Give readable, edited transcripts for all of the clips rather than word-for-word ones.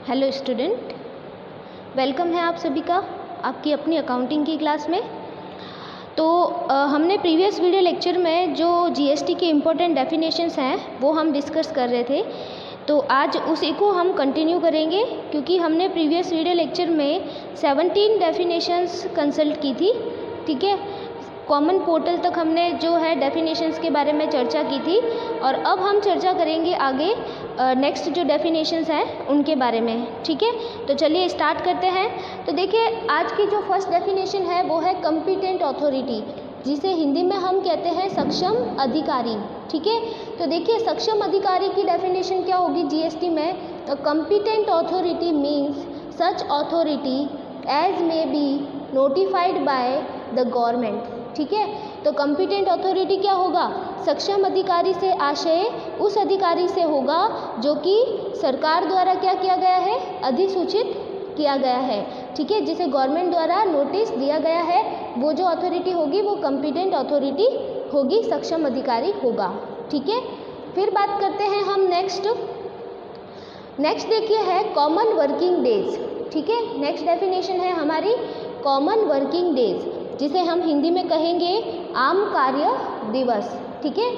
Hello student, welcome है आप सभी का आपकी अपनी अकाउंटिंग की क्लास में। तो हमने प्रीवियस वीडियो लेक्चर में जो जीएसटी के इम्पोर्टेंट डेफिनेशंस हैं वो हम डिस्कस कर रहे थे। तो आज उसी को हम कंटिन्यू करेंगे क्योंकि हमने प्रीवियस वीडियो लेक्चर में 17 डेफिनेशंस कंसल्ट की थी। ठीक है, कॉमन पोर्टल तक हमने जो है डेफिनेशंस के बारे में चर्चा की थी और अब हम चर्चा करेंगे आगे नेक्स्ट जो डेफिनेशंस हैं उनके बारे में। ठीक है, तो चलिए स्टार्ट करते हैं। तो देखिए, आज की जो फर्स्ट डेफिनेशन है वो है कॉम्पिटेंट अथॉरिटी, जिसे हिंदी में हम कहते हैं सक्षम अधिकारी। ठीक है, तो देखिए सक्षम अधिकारी की डेफिनेशन क्या होगी जीएसटी में। तो competent authority means such authority as may be notified by the government. ठीक है, तो कॉम्पिटेंट अथॉरिटी क्या होगा, सक्षम अधिकारी से आशय उस अधिकारी से होगा जो कि सरकार द्वारा क्या किया गया है, अधिसूचित किया गया है। ठीक है, जिसे गवर्नमेंट द्वारा नोटिस दिया गया है, वो जो अथॉरिटी होगी वो कॉम्पिटेंट अथॉरिटी होगी, सक्षम अधिकारी होगा। ठीक है, फिर बात करते हैं हम नेक्स्ट देखिए है कॉमन वर्किंग डेज। ठीक है, नेक्स्ट डेफिनेशन है हमारी कॉमन वर्किंग डेज, जिसे हम हिंदी में कहेंगे आम कार्य दिवस। ठीक है,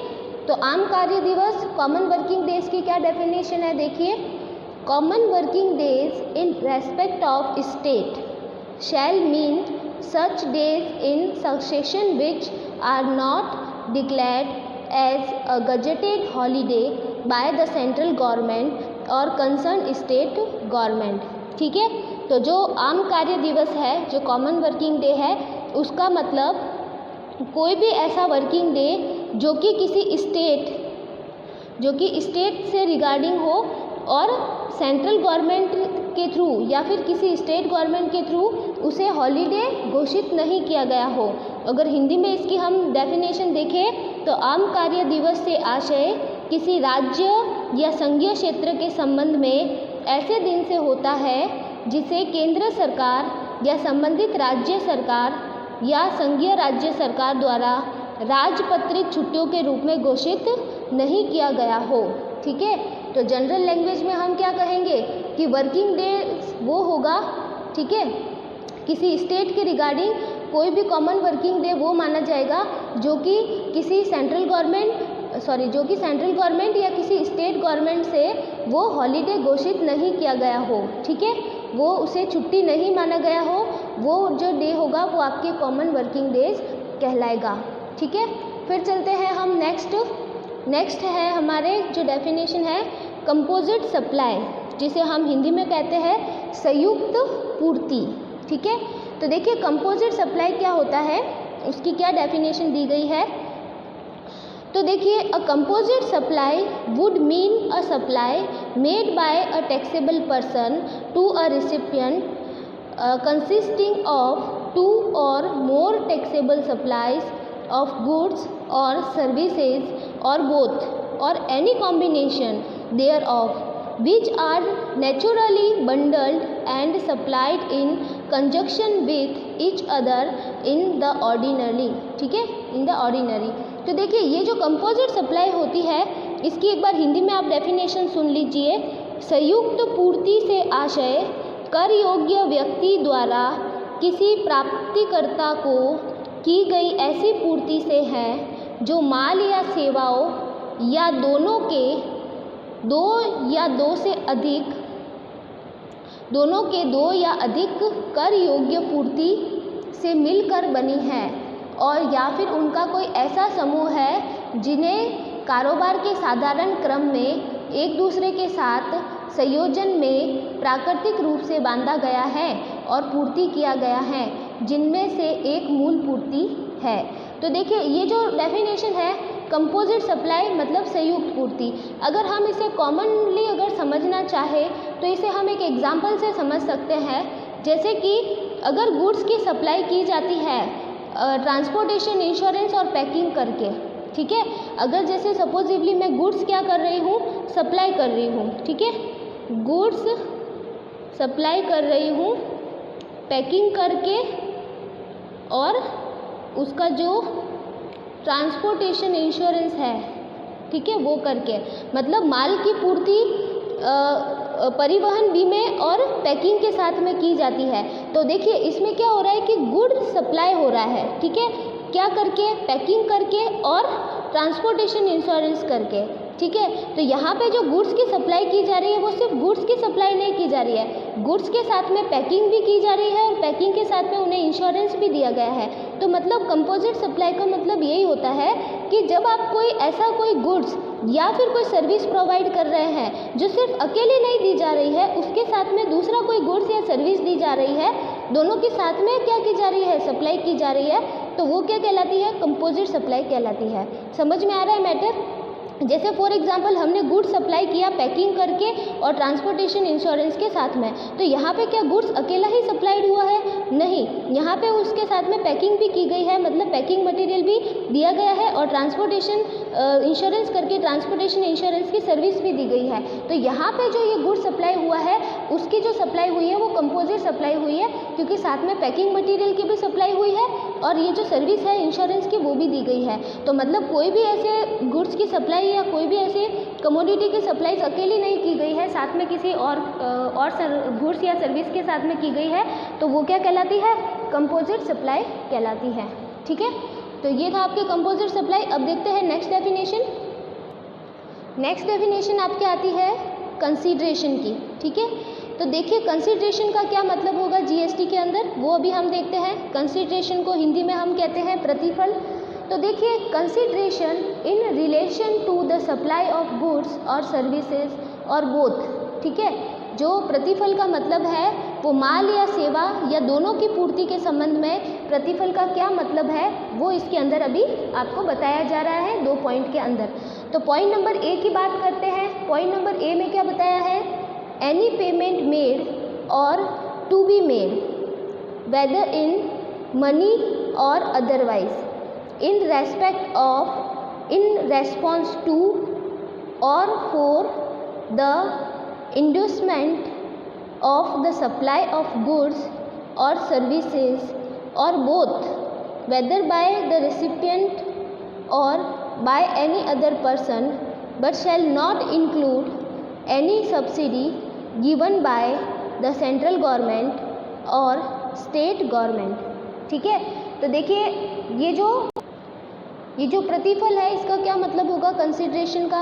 तो आम कार्य दिवस कॉमन वर्किंग डेज की क्या डेफिनेशन है, देखिए common working days in respect of state shall mean such days in succession which are not declared as a gazetted holiday by the central government और कंसर्न स्टेट गवर्नमेंट। ठीक है, तो जो आम कार्य दिवस है, जो कॉमन वर्किंग डे है, उसका मतलब कोई भी ऐसा वर्किंग डे जो कि किसी स्टेट से रिगार्डिंग हो और सेंट्रल गवर्नमेंट के थ्रू या फिर किसी स्टेट गवर्नमेंट के थ्रू उसे हॉलीडे घोषित नहीं किया गया हो। अगर हिंदी में इसकी हम डेफिनेशन देखें तो आम कार्य दिवस से आशय किसी राज्य या संघीय क्षेत्र के संबंध में ऐसे दिन से होता है जिसे केंद्र सरकार या संबंधित राज्य सरकार या संघीय राज्य सरकार द्वारा राजपत्रित छुट्टियों के रूप में घोषित नहीं किया गया हो। ठीक है, तो जनरल लैंग्वेज में हम क्या कहेंगे कि वर्किंग डे वो होगा, ठीक है, किसी स्टेट के रिगार्डिंग कोई भी कॉमन वर्किंग डे वो माना जाएगा जो कि सेंट्रल गवर्नमेंट या किसी स्टेट गवर्नमेंट से वो हॉलीडे घोषित नहीं किया गया हो। ठीक है, वो उसे छुट्टी नहीं माना गया हो, वो जो डे होगा वो आपके कॉमन वर्किंग डेज कहलाएगा। ठीक है, फिर चलते हैं हम नेक्स्ट है हमारे जो डेफिनेशन है कंपोजिट सप्लाई, जिसे हम हिंदी में कहते हैं संयुक्त पूर्ति। ठीक है, तो देखिए कंपोजिट सप्लाई क्या होता है, उसकी क्या डेफिनेशन दी गई है। तो देखिए a composite supply would mean a supply made by a taxable person to a recipient consisting of two or more taxable supplies of goods or services or both or any combination thereof which are naturally bundled and supplied in conjunction with each other in the ordinary। ठीक है, in the ordinary। तो देखिए ये जो composite supply होती है इसकी एक बार हिंदी में आप डेफिनेशन सुन लीजिए। संयुक्त पूर्ति से आशय कर योग्य व्यक्ति द्वारा किसी प्राप्तिकर्ता को की गई ऐसी पूर्ति से है जो माल या सेवाओं या दोनों के दो या अधिक कर योग्य पूर्ति से मिलकर बनी है, और या फिर उनका कोई ऐसा समूह है जिन्हें कारोबार के साधारण क्रम में एक दूसरे के साथ संयोजन में प्राकृतिक रूप से बांधा गया है और पूर्ति किया गया है, जिनमें से एक मूल पूर्ति है। तो देखिए ये जो डेफिनेशन है कंपोजिट सप्लाई मतलब संयुक्त पूर्ति, अगर हम इसे कॉमनली अगर समझना चाहे तो इसे हम एक एग्जांपल से समझ सकते हैं। जैसे कि अगर गुड्स की सप्लाई की जाती है ट्रांसपोर्टेशन, इंश्योरेंस और पैकिंग करके, ठीक है, अगर जैसे सपोजिवली मैं गुड्स क्या कर रही हूँ, सप्लाई कर रही हूँ, ठीक है, गुड्स सप्लाई कर रही हूँ पैकिंग करके और उसका जो ट्रांसपोर्टेशन इंश्योरेंस है, ठीक है, वो करके, मतलब माल की पूर्ति परिवहन बीमे और पैकिंग के साथ में की जाती है। तो देखिए इसमें क्या हो रहा है कि गुड सप्लाई हो रहा है, ठीक है, क्या करके, पैकिंग करके और ट्रांसपोर्टेशन इंश्योरेंस करके, ठीक है। तो यहाँ पे जो गुड्स की सप्लाई की जा रही है वो सिर्फ गुड्स की सप्लाई नहीं की जा रही है, गुड्स के साथ में पैकिंग भी की जा रही है और पैकिंग के साथ में उन्हें इंश्योरेंस भी दिया गया है। तो मतलब कंपोजिट सप्लाई का मतलब यही होता है कि जब आप कोई ऐसा कोई गुड्स या फिर कोई सर्विस प्रोवाइड कर रहे हैं जो सिर्फ अकेले नहीं दी जा रही है, उसके साथ में दूसरा कोई गुड्स या सर्विस दी जा रही है, दोनों के साथ में क्या की जा रही है, सप्लाई की जा रही है, तो वो क्या कहलाती है, कंपोजिट सप्लाई कहलाती है। समझ में आ रहा है मैटर? जैसे फॉर एग्जांपल हमने गुड्स सप्लाई किया पैकिंग करके और ट्रांसपोर्टेशन इंश्योरेंस के साथ में, तो यहाँ पे क्या गुड्स अकेला ही सप्लाइड हुआ है? नहीं, यहाँ पे उसके साथ में पैकिंग भी की गई है, मतलब पैकिंग मटेरियल भी दिया गया है और ट्रांसपोर्टेशन इंश्योरेंस करके ट्रांसपोर्टेशन इंश्योरेंस की सर्विस भी दी गई है। तो यहाँ पे जो ये गुड्स सप्लाई हुआ है उसकी जो सप्लाई हुई है वो कंपोजिट सप्लाई हुई है, क्योंकि साथ में पैकिंग मटेरियल की भी सप्लाई हुई है और ये जो सर्विस है इंश्योरेंस की वो भी दी गई है। तो मतलब कोई भी ऐसे गुड्स की सप्लाई या कोई भी ऐसे कमोडिटी की सप्लाई अकेली नहीं की गई है, साथ में किसी और गुड्स या सर्विस के साथ में की गई है, तो वो क्या कहलाती है, कंपोजिट सप्लाई कहलाती है। ठीक है, तो ये था आपके कंपोजिट सप्लाई। अब देखते हैं नेक्स्ट डेफिनेशन। नेक्स्ट डेफिनेशन आपके आती है कंसीडरेशन की। ठीक है, तो देखिए कंसीडरेशन का क्या मतलब होगा जीएसटी के अंदर, वो अभी हम देखते हैं। कंसीडरेशन को हिंदी में हम कहते हैं प्रतिफल। तो देखिए consideration in relation to the supply of goods और सर्विसेज और बोथ। ठीक है, जो प्रतिफल का मतलब है वो माल या सेवा या दोनों की पूर्ति के संबंध में प्रतिफल का क्या मतलब है वो इसके अंदर अभी आपको बताया जा रहा है 2 पॉइंट के अंदर। तो पॉइंट नंबर ए की बात करते हैं। पॉइंट नंबर ए में क्या बताया है, एनी पेमेंट मेड और to be made whether in money और otherwise in respect of, in response to or for the inducement of the supply of goods or services or both, whether by the recipient or by any other person, but shall not include any subsidy given by the central government or state government। ठीक है, तो देखिए ये जो प्रतिफल है इसका क्या मतलब होगा कंसीडरेशन का,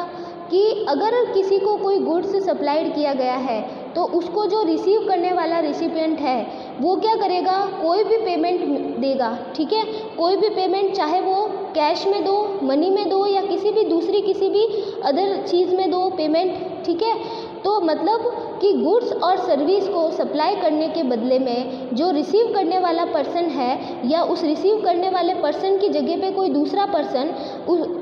कि अगर किसी को कोई गुड्स सप्लाइड किया गया है तो उसको जो रिसीव करने वाला रिसिपिएंट है वो क्या करेगा, कोई भी पेमेंट देगा। ठीक है, कोई भी पेमेंट चाहे वो कैश में दो, मनी में दो या किसी भी अदर चीज़ में दो पेमेंट। ठीक है, तो मतलब कि गुड्स और सर्विस को सप्लाई करने के बदले में जो रिसीव करने वाला पर्सन है या उस रिसीव करने वाले पर्सन की जगह पे कोई दूसरा पर्सन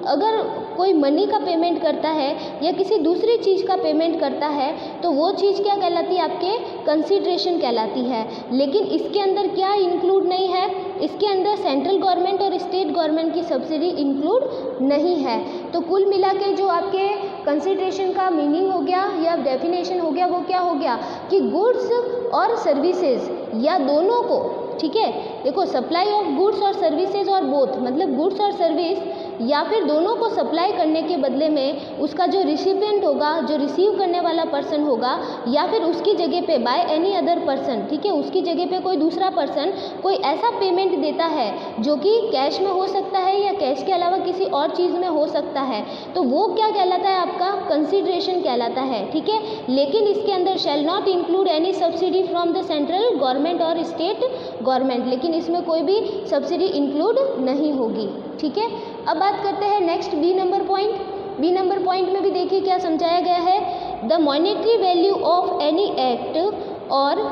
अगर कोई मनी का पेमेंट करता है या किसी दूसरी चीज़ का पेमेंट करता है तो वो चीज़ क्या कहलाती है, आपके कंसीडरेशन कहलाती है। लेकिन इसके अंदर क्या इंक्लूड नहीं है, इसके अंदर सेंट्रल गवर्नमेंट और स्टेट गवर्नमेंट की सब्सिडी इंक्लूड नहीं है। तो कुल मिला के जो आपके कंसीडरेशन का मीनिंग हो गया या डेफिनेशन हो गया वो क्या हो गया कि गुड्स और सर्विसेज या दोनों को, ठीक है, देखो सप्लाई ऑफ गुड्स और सर्विसेज और बोथ, मतलब गुड्स और सर्विस या फिर दोनों को सप्लाई करने के बदले में उसका जो रिसिपिएंट होगा, जो रिसीव करने वाला पर्सन होगा या फिर उसकी जगह पे बाय एनी अदर पर्सन, ठीक है, उसकी जगह पे कोई दूसरा पर्सन कोई ऐसा पेमेंट देता है जो कि कैश में हो सकता है या कैश के अलावा किसी और चीज़ में हो सकता है, तो वो क्या कहलाता है, आपका कंसीडरेशन कहलाता है। ठीक है, लेकिन इसके अंदर shall not include any subsidy from the central government और स्टेट गवर्नमेंट, लेकिन इसमें कोई भी सब्सिडी इंक्लूड नहीं होगी। ठीक है, अब बात करते हैं next B number point. B number point में भी देखिए क्या समझाया गया है, the monetary value of any act और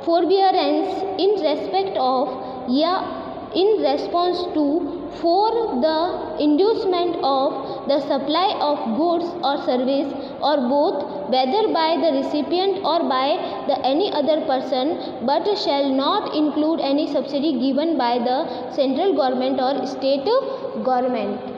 फोरबियरेंस इन रेस्पेक्ट ऑफ या in response to for the inducement of the supply of goods और सर्विस और both whether by the recipient or by the any other person but shall not include any subsidy given by the central government or state government।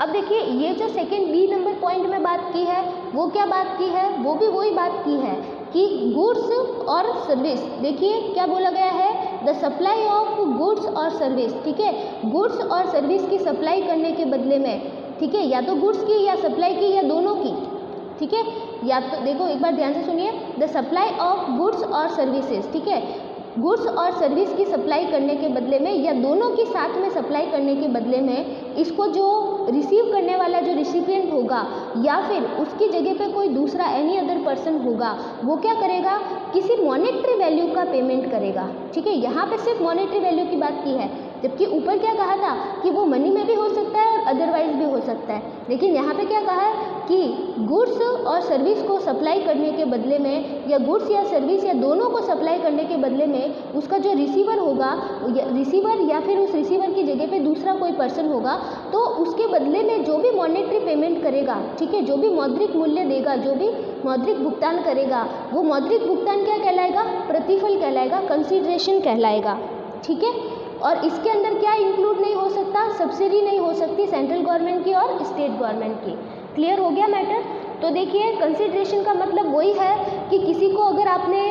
अब देखिए ये जो second B number point में बात की है वो क्या बात की है, वो भी वही बात की है कि गुड्स और सर्विस, देखिए क्या बोला गया है, द सप्लाई ऑफ गुड्स और सर्विस। ठीक है, गुड्स और सर्विस की सप्लाई करने के बदले में, ठीक है, या तो गुड्स की या सप्लाई की या दोनों की, ठीक है, या तो देखो एक बार ध्यान से सुनिए, द सप्लाई ऑफ गुड्स और सर्विसेज, ठीक है, गुड्स और सर्विस की सप्लाई करने के बदले में या दोनों की साथ में सप्लाई करने के बदले में इसको जो रिसीव करने वाला जो रिसिपिएंट होगा या फिर उसकी जगह पे कोई दूसरा एनी अदर पर्सन होगा, वो क्या करेगा, किसी मॉनेटरी वैल्यू का पेमेंट करेगा, ठीक है। यहाँ पे सिर्फ मॉनेटरी वैल्यू की बात की है, जबकि ऊपर क्या कहा था कि वो मनी में भी हो सकता है और अदरवाइज भी हो सकता है, लेकिन यहाँ पे क्या कहा है कि गुड्स और सर्विस को सप्लाई करने के बदले में या गुड्स या सर्विस या दोनों को सप्लाई करने के बदले में उसका जो रिसीवर होगा, रिसीवर या फिर उस रिसीवर की जगह पे दूसरा कोई पर्सन होगा, तो उसके बदले में जो भी मॉनेटरी पेमेंट करेगा, ठीक है, जो भी मौद्रिक मूल्य देगा, जो भी मौद्रिक भुगतान करेगा, वो मौद्रिक भुगतान क्या कहलाएगा, प्रतिफल कहलाएगा, कंसीडरेशन कहलाएगा, ठीक है। और इसके अंदर क्या इंक्लूड नहीं हो सकता, सब्सिडी नहीं हो सकती सेंट्रल गवर्नमेंट की और स्टेट गवर्नमेंट की। क्लियर हो गया मैटर। तो देखिए कंसीडरेशन का मतलब वही है कि किसी को अगर आपने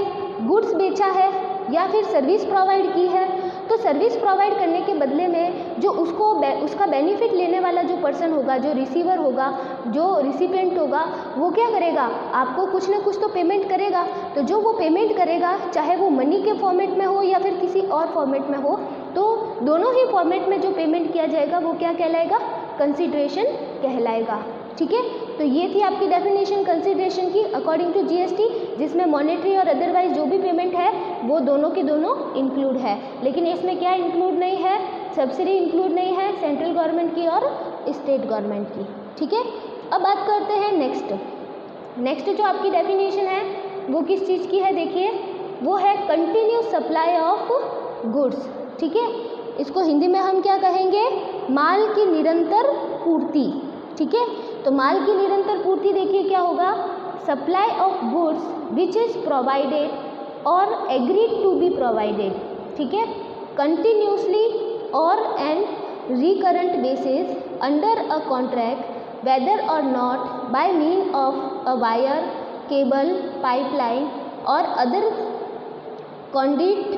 गुड्स बेचा है या फिर सर्विस प्रोवाइड की है, तो सर्विस प्रोवाइड करने के बदले में जो उसका बेनिफिट लेने वाला जो पर्सन होगा, जो रिसीवर होगा, जो रिसिपिएंट होगा, वो क्या करेगा, आपको कुछ ना कुछ तो पेमेंट करेगा। तो जो वो पेमेंट करेगा, चाहे वो मनी के फॉर्मेट में हो या फिर किसी और फॉर्मेट में हो, तो दोनों ही फॉर्मेट में जो पेमेंट किया जाएगा वो क्या कहलाएगा, कंसीडरेशन कहलाएगा, ठीक है। तो ये थी आपकी डेफिनेशन कंसीडरेशन की अकॉर्डिंग टू जीएसटी, जिसमें मॉनेटरी और अदरवाइज जो भी पेमेंट है वो दोनों के दोनों इंक्लूड है। लेकिन इसमें क्या इंक्लूड नहीं है, सब्सिडी इंक्लूड नहीं है सेंट्रल गवर्नमेंट की और स्टेट गवर्नमेंट की, ठीक है। अब बात करते हैं नेक्स्ट जो आपकी डेफिनेशन है वो किस चीज़ की है, देखिए वो है कंटिन्यूस सप्लाई ऑफ गुड्स, ठीक है। इसको हिंदी में हम क्या कहेंगे, माल की निरंतर पूर्ति, ठीक है। तो माल की निरंतर पूर्ति देखिए क्या होगा, supply of goods which is provided or agreed to be provided, ठीक है, continuously or on recurrent basis under a contract whether or not by mean of a wire, cable, pipeline or other conduit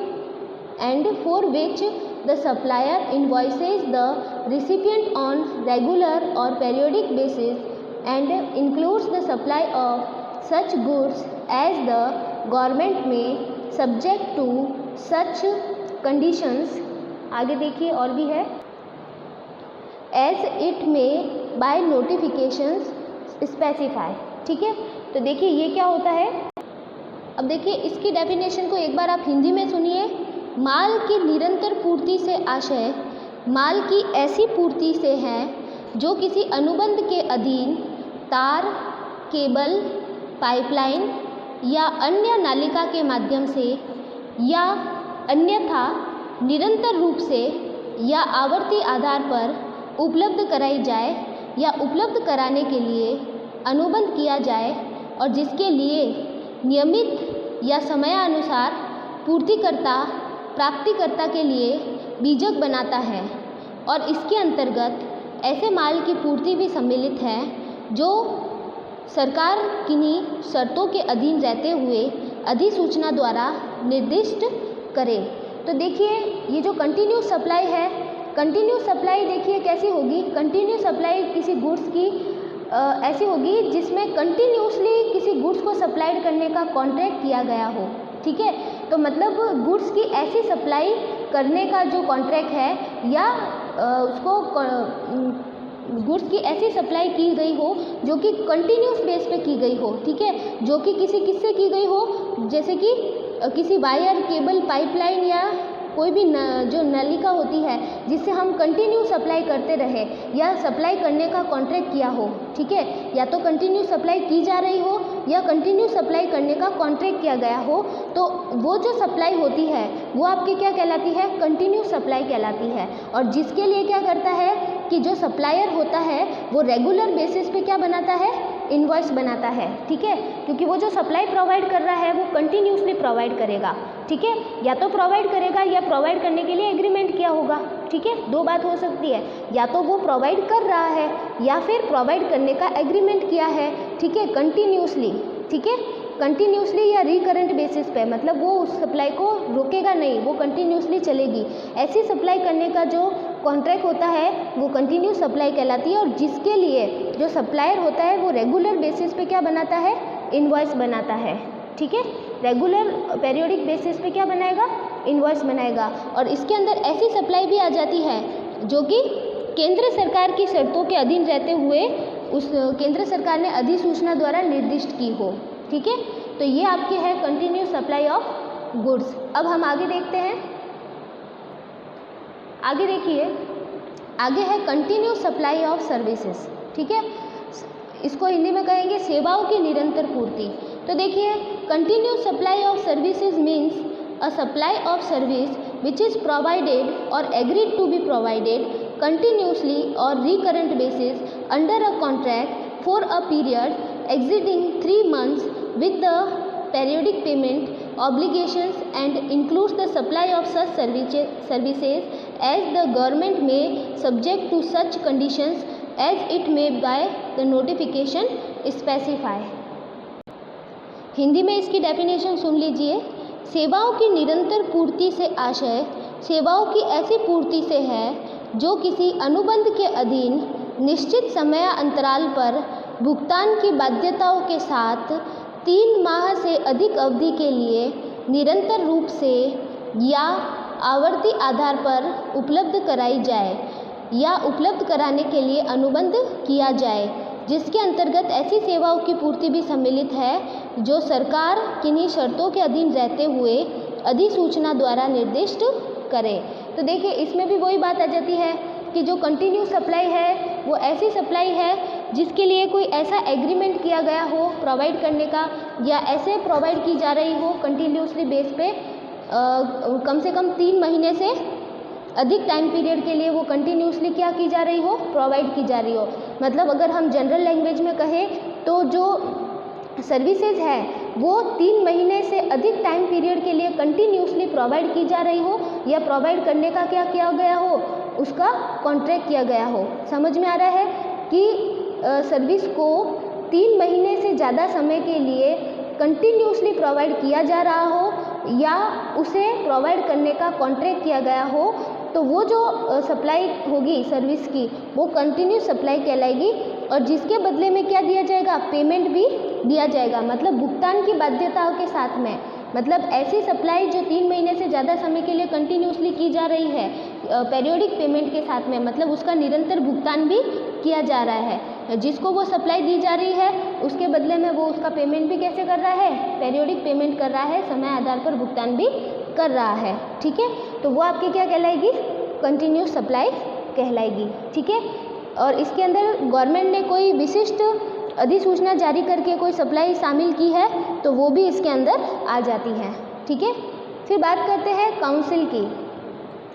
and for which the supplier invoices the recipient on regular or periodic basis and includes the supply of such goods as the government may subject to such conditions। आगे देखिए और भी है, as it may by notifications specify, ठीक है। तो देखिए ये क्या होता है, अब देखिए इसकी डेफिनेशन को एक बार आप हिंदी में सुनिए। माल की निरंतर पूर्ति से आशय माल की ऐसी पूर्ति से है जो किसी अनुबंध के अधीन तार, केबल, पाइपलाइन या अन्य नालिका के माध्यम से या अन्यथा निरंतर रूप से या आवर्ती आधार पर उपलब्ध कराई जाए या उपलब्ध कराने के लिए अनुबंध किया जाए और जिसके लिए नियमित या समयानुसार पूर्तिकर्ता प्राप्तिकर्ता के लिए बीजक बनाता है। और इसके अंतर्गत ऐसे माल की पूर्ति भी सम्मिलित है जो सरकार किन्हीं शर्तों के अधीन रहते हुए अधिसूचना द्वारा निर्दिष्ट करे। तो देखिए ये जो कंटिन्यूस सप्लाई है, कंटिन्यूस सप्लाई देखिए कैसी होगी, कंटिन्यूस सप्लाई किसी गुड्स की ऐसी होगी जिसमें कंटिन्यूसली किसी गुड्स को सप्लाइड करने का कॉन्ट्रैक्ट किया गया हो, ठीक है। तो मतलब गुड्स की ऐसी सप्लाई करने का जो कॉन्ट्रैक्ट है या उसको गुड्स की ऐसी सप्लाई की गई हो जो कि कंटिन्यूस बेस पे की गई हो, ठीक है, जो कि किससे की गई हो, जैसे कि किसी वायर, केबल, पाइपलाइन या कोई भी जो नलिका होती है जिससे हम कंटिन्यू सप्लाई करते रहे या सप्लाई करने का कॉन्ट्रैक्ट किया हो, ठीक है, या तो कंटिन्यू सप्लाई की जा रही हो या कंटिन्यू सप्लाई करने का कॉन्ट्रैक्ट किया गया हो, तो वो जो सप्लाई होती है वो आपकी क्या कहलाती है, कंटिन्यू सप्लाई कहलाती है। और जिसके लिए क्या करता है कि जो सप्लायर होता है वो रेगुलर बेसिस पे क्या बनाता है, इनवॉइस बनाता है, ठीक है, क्योंकि वो जो सप्लाई प्रोवाइड कर रहा है वो कंटिन्यूसली प्रोवाइड करेगा, ठीक है, या तो प्रोवाइड करेगा या प्रोवाइड करने के लिए एग्रीमेंट किया होगा, ठीक है। दो बात हो सकती है, या तो वो प्रोवाइड कर रहा है या फिर प्रोवाइड करने का एग्रीमेंट किया है, ठीक है, कंटिन्यूसली, ठीक है, कंटिन्यूसली या रिकरेंट बेसिस पे, मतलब वो उस सप्लाई को रोकेगा नहीं, वो कंटिन्यूसली चलेगी। ऐसी सप्लाई करने का जो कॉन्ट्रैक्ट होता है वो कंटिन्यू सप्लाई कहलाती है। और जिसके लिए जो सप्लायर होता है वो रेगुलर बेसिस पे क्या बनाता है, इनवॉइस बनाता है, ठीक है। रेगुलर पीरियोडिक बेसिस पे क्या बनाएगा, इनवॉइस बनाएगा। और इसके अंदर ऐसी सप्लाई भी आ जाती है जो कि केंद्र सरकार की शर्तों के अधीन रहते हुए उस केंद्र सरकार ने अधिसूचना द्वारा निर्दिष्ट की हो, ठीक है। तो ये आपके है कंटिन्यूस सप्लाई ऑफ गुड्स। अब हम आगे देखते हैं, आगे देखिए, आगे है कंटिन्यूस सप्लाई ऑफ सर्विसेज, ठीक है। इसको हिंदी में कहेंगे सेवाओं की निरंतर पूर्ति। तो देखिए, continuous supply of services means a supply of service which is provided or agreed to be provided continuously or recurrent basis under a contract for a period exceeding 3 months with the periodic payment obligations and includes the supply of such services as the government may subject to such conditions as it may by the notification specify। Hindi में इसकी definition सुन लीजिए। सेवाओं की निरंतर पूर्ति से आशय सेवाओं की ऐसी पूर्ति से है जो किसी अनुबंध के अधीन निश्चित समय अंतराल पर भुगतान की बाध्यताओं के साथ 3 माह से अधिक अवधि के लिए निरंतर रूप से या आवर्ती आधार पर उपलब्ध कराई जाए या उपलब्ध कराने के लिए अनुबंध किया जाए, जिसके अंतर्गत ऐसी सेवाओं की पूर्ति भी सम्मिलित है जो सरकार किन्हीं शर्तों के अधीन रहते हुए अधिसूचना द्वारा निर्दिष्ट करे। तो देखिए, इसमें भी वही बात आ जाती है कि जो कंटिन्यूस सप्लाई है वो ऐसी सप्लाई है जिसके लिए कोई ऐसा एग्रीमेंट किया गया हो प्रोवाइड करने का, या ऐसे प्रोवाइड की जा रही हो कंटिन्यूसली बेस पे कम से कम 3 महीने से अधिक टाइम पीरियड के लिए वो कंटिन्यूसली क्या की जा रही हो, प्रोवाइड की जा रही हो। मतलब अगर हम जनरल लैंग्वेज में कहें तो जो सर्विसेज है वो 3 महीने से अधिक टाइम पीरियड के लिए कंटिन्यूसली प्रोवाइड की जा रही हो या प्रोवाइड करने का क्या किया गया हो, उसका कॉन्ट्रैक्ट किया गया हो। समझ में आ रहा है कि सर्विस को 3 महीने से ज़्यादा समय के लिए कंटिन्यूसली प्रोवाइड किया जा रहा हो या उसे प्रोवाइड करने का कॉन्ट्रैक्ट किया गया हो, तो वो जो सप्लाई होगी सर्विस की वो कंटिन्यूस सप्लाई कहलाएगी। और जिसके बदले में क्या दिया जाएगा, पेमेंट भी दिया जाएगा, मतलब भुगतान की बाध्यताओं के साथ में। मतलब ऐसी सप्लाई जो 3 महीने से ज़्यादा समय के लिए कंटिन्यूसली की जा रही है पीरियोडिक पेमेंट के साथ में, मतलब उसका निरंतर भुगतान भी किया जा रहा है। जिसको वो सप्लाई दी जा रही है उसके बदले में वो उसका पेमेंट भी कैसे कर रहा है, पीरियोडिक पेमेंट कर रहा है, समय आधार पर भुगतान भी कर रहा है, ठीक है। तो वो आपकी क्या कहलाएगी, कंटिन्यूस सप्लाई कहलाएगी, ठीक है। और इसके अंदर गवर्नमेंट ने कोई विशिष्ट अधिसूचना जारी करके कोई सप्लाई शामिल की है तो वो भी इसके अंदर आ जाती है, ठीक है। फिर बात करते हैं काउंसिल की।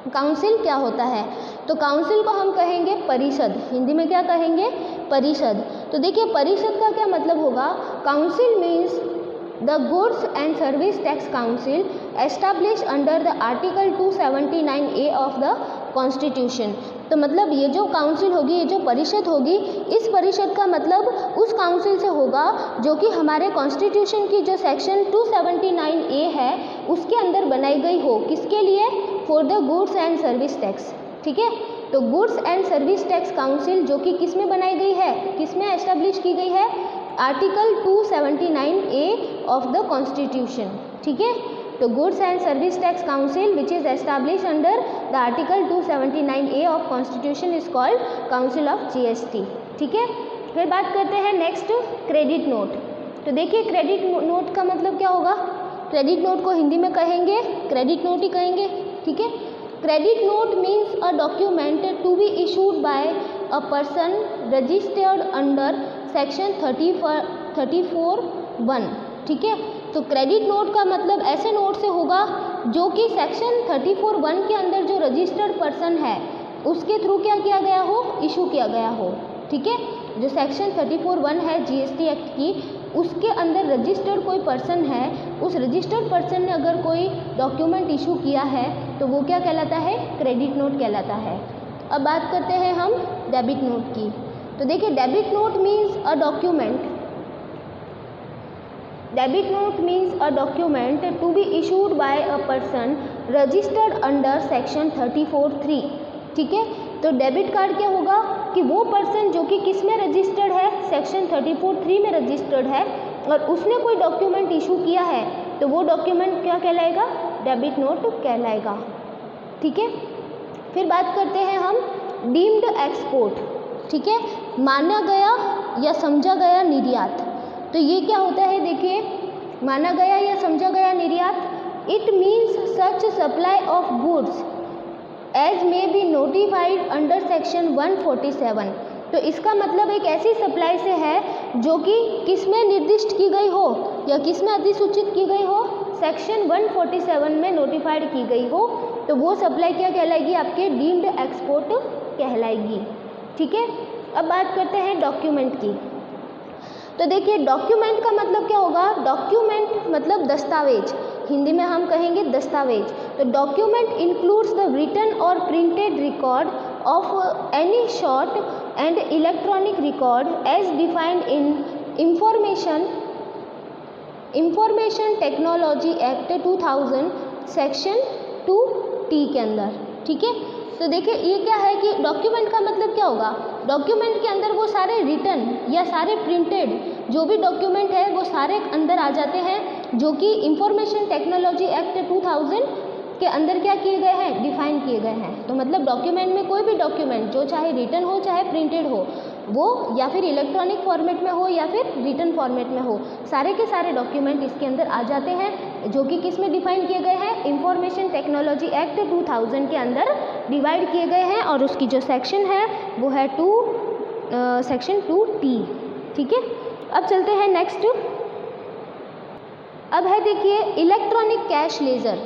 काउंसिल क्या होता है, तो काउंसिल को हम कहेंगे परिषद, हिंदी में क्या कहेंगे, परिषद। तो देखिए, परिषद का क्या मतलब होगा, council means the goods and service tax council establish under the article 279A of the constitution. तो मतलब ये जो काउंसिल होगी, ये जो परिषद होगी, इस परिषद का मतलब उस काउंसिल से होगा जो कि हमारे कॉन्स्टिट्यूशन की जो सेक्शन 279A है उसके अंदर बनाई गई हो। किसके लिए, for the goods and service tax, ठीक है। तो goods and service tax council जो कि किस में बनाई गई है, किस में एस्टेब्लिश की गई है, article 279A of the constitution, ठीक है। तो goods and service tax council which is establish under the article 279A of constitution is called council of GST, ठीक है। फिर बात करते हैं नेक्स्ट क्रेडिट नोट। तो देखिए, क्रेडिट नोट का मतलब क्या होगा, क्रेडिट नोट को हिंदी में कहेंगे क्रेडिट नोट ही कहेंगे, ठीक है। Credit note means a document to be issued by a person registered under section 34(1), ठीक है। तो क्रेडिट नोट का मतलब ऐसे नोट से होगा जो कि सेक्शन 34(1) के अंदर जो रजिस्टर्ड पर्सन है उसके थ्रू क्या किया गया हो, इशू किया गया हो, ठीक है। जो सेक्शन 34(1) है GST एक्ट की, उसके अंदर रजिस्टर्ड कोई पर्सन है, उस रजिस्टर्ड पर्सन ने अगर कोई डॉक्यूमेंट इशू किया है तो वो क्या कहलाता है, क्रेडिट नोट कहलाता है। अब बात करते हैं हम डेबिट नोट की। तो देखिए, debit note means a document, debit note means a document to be issued by a person registered under section 34(3), ठीक है। तो डेबिट कार्ड क्या होगा कि वो पर्सन जो कि किस में रजिस्टर्ड है, सेक्शन 34(3) में रजिस्टर्ड है, और उसने कोई डॉक्यूमेंट इशू किया है तो वो डॉक्यूमेंट क्या कहलाएगा, डेबिट नोट कहलाएगा। ठीक है, फिर बात करते हैं हम डीम्ड एक्सपोर्ट। ठीक है, माना गया या समझा गया निर्यात। तो ये क्या होता है, देखिए माना गया या समझा गया निर्यात, it means such supply of goods as may be notified under section 147। तो इसका मतलब एक ऐसी सप्लाई से है जो कि किस में निर्दिष्ट की गई हो या किस में अधिसूचित की गई हो, सेक्शन 147 में नोटिफाइड की गई हो, तो वो सप्लाई क्या कहलाएगी, आपके डीम्ड एक्सपोर्ट कहलाएगी। ठीक है, अब बात करते हैं डॉक्यूमेंट की। तो देखिए डॉक्यूमेंट का मतलब क्या होगा, डॉक्यूमेंट मतलब दस्तावेज, हिंदी में हम कहेंगे दस्तावेज। तो डॉक्यूमेंट इंक्लूड्स द रिटन और printed record of any short and electronic record as defined in information technology act 2000 section 2T के अंदर। ठीक है, तो देखिए ये क्या है कि डॉक्यूमेंट का मतलब क्या होगा, डॉक्यूमेंट के अंदर वो सारे रिटन या सारे प्रिंटेड जो भी डॉक्यूमेंट है वो सारे अंदर आ जाते हैं जो कि इंफॉर्मेशन टेक्नोलॉजी एक्ट 2000 के अंदर क्या किए गए हैं, डिफाइन किए गए हैं। तो मतलब डॉक्यूमेंट में कोई भी डॉक्यूमेंट जो चाहे रिटन हो चाहे प्रिंटेड हो, वो या फिर इलेक्ट्रॉनिक फॉर्मेट में हो या फिर रिटन फॉर्मेट में हो, सारे के सारे डॉक्यूमेंट इसके अंदर आ जाते हैं जो कि किस में डिफाइन किए गए हैं, इंफॉर्मेशन टेक्नोलॉजी एक्ट 2000 के अंदर डिवाइड किए गए हैं और उसकी जो सेक्शन है वो है सेक्शन 2T। ठीक है, अब चलते हैं नेक्स्ट। अब है देखिए electronic cash laser.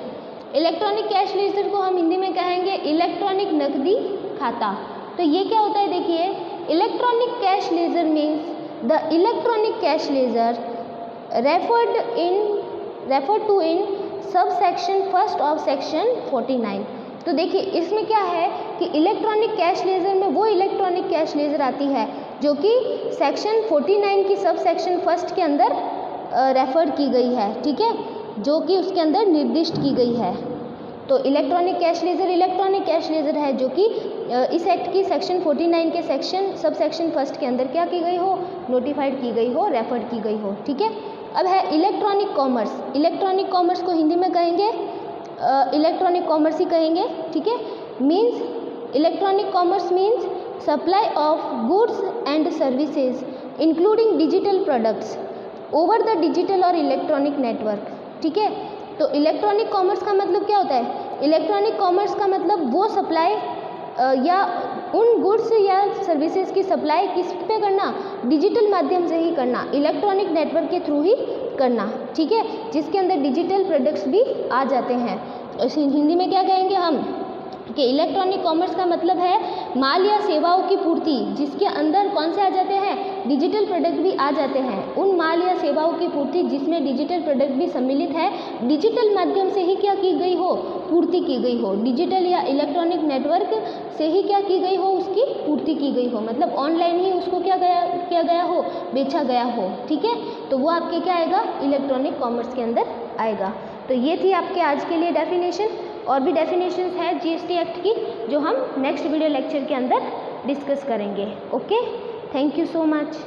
Electronic cash laser को हम हिंदी में कहेंगे इलेक्ट्रॉनिक नकदी खाता। तो ये क्या होता है, देखिए electronic cash ledger means the electronic cash ledger referred to in sub section 1 of section 49। तो देखिए इसमें क्या है कि इलेक्ट्रॉनिक कैश लेजर में वो इलेक्ट्रॉनिक कैश लेजर आती है जो कि सेक्शन 49 की सब सेक्शन 1 के अंदर रेफर की गई है। ठीक है, जो कि उसके अंदर निर्दिष्ट की गई है। तो इलेक्ट्रॉनिक कैश लेजर है जो कि इस एक्ट की सेक्शन 49 के सब सेक्शन 1 के अंदर क्या की गई हो, नोटिफाइड की गई हो, रेफर की गई हो। ठीक है, अब है इलेक्ट्रॉनिक कॉमर्स। इलेक्ट्रॉनिक कॉमर्स को हिंदी में कहेंगे इलेक्ट्रॉनिक कॉमर्स ही कहेंगे। ठीक है, means electronic commerce means supply of goods and services including digital products over the digital और इलेक्ट्रॉनिक नेटवर्क। ठीक है, तो इलेक्ट्रॉनिक कॉमर्स का मतलब क्या होता है, इलेक्ट्रॉनिक कॉमर्स का मतलब वो सप्लाई या उन गुड्स या सर्विसेज की सप्लाई किस पे करना, डिजिटल माध्यम से ही करना, इलेक्ट्रॉनिक नेटवर्क के थ्रू ही करना। ठीक है, जिसके अंदर डिजिटल प्रोडक्ट्स भी आ जाते हैं। हिंदी में क्या कहेंगे हम कि इलेक्ट्रॉनिक कॉमर्स का मतलब है माल या सेवाओं की पूर्ति जिसके अंदर कौन से आ जाते हैं, डिजिटल प्रोडक्ट भी आ जाते हैं। उन माल या सेवाओं की पूर्ति जिसमें डिजिटल प्रोडक्ट भी सम्मिलित है, डिजिटल माध्यम से ही क्या की गई हो, पूर्ति की गई हो, डिजिटल या इलेक्ट्रॉनिक नेटवर्क से ही क्या की गई हो, उसकी पूर्ति की गई हो, मतलब ऑनलाइन ही उसको किया गया हो, बेचा गया हो। ठीक है, तो वो आपके क्या आएगा, इलेक्ट्रॉनिक कॉमर्स के अंदर आएगा। तो ये थी आपके आज के लिए डेफिनेशन। और भी डेफिनेशंस है जीएसटी एक्ट की जो हम नेक्स्ट वीडियो लेक्चर के अंदर डिस्कस करेंगे। Okay, thank you so much.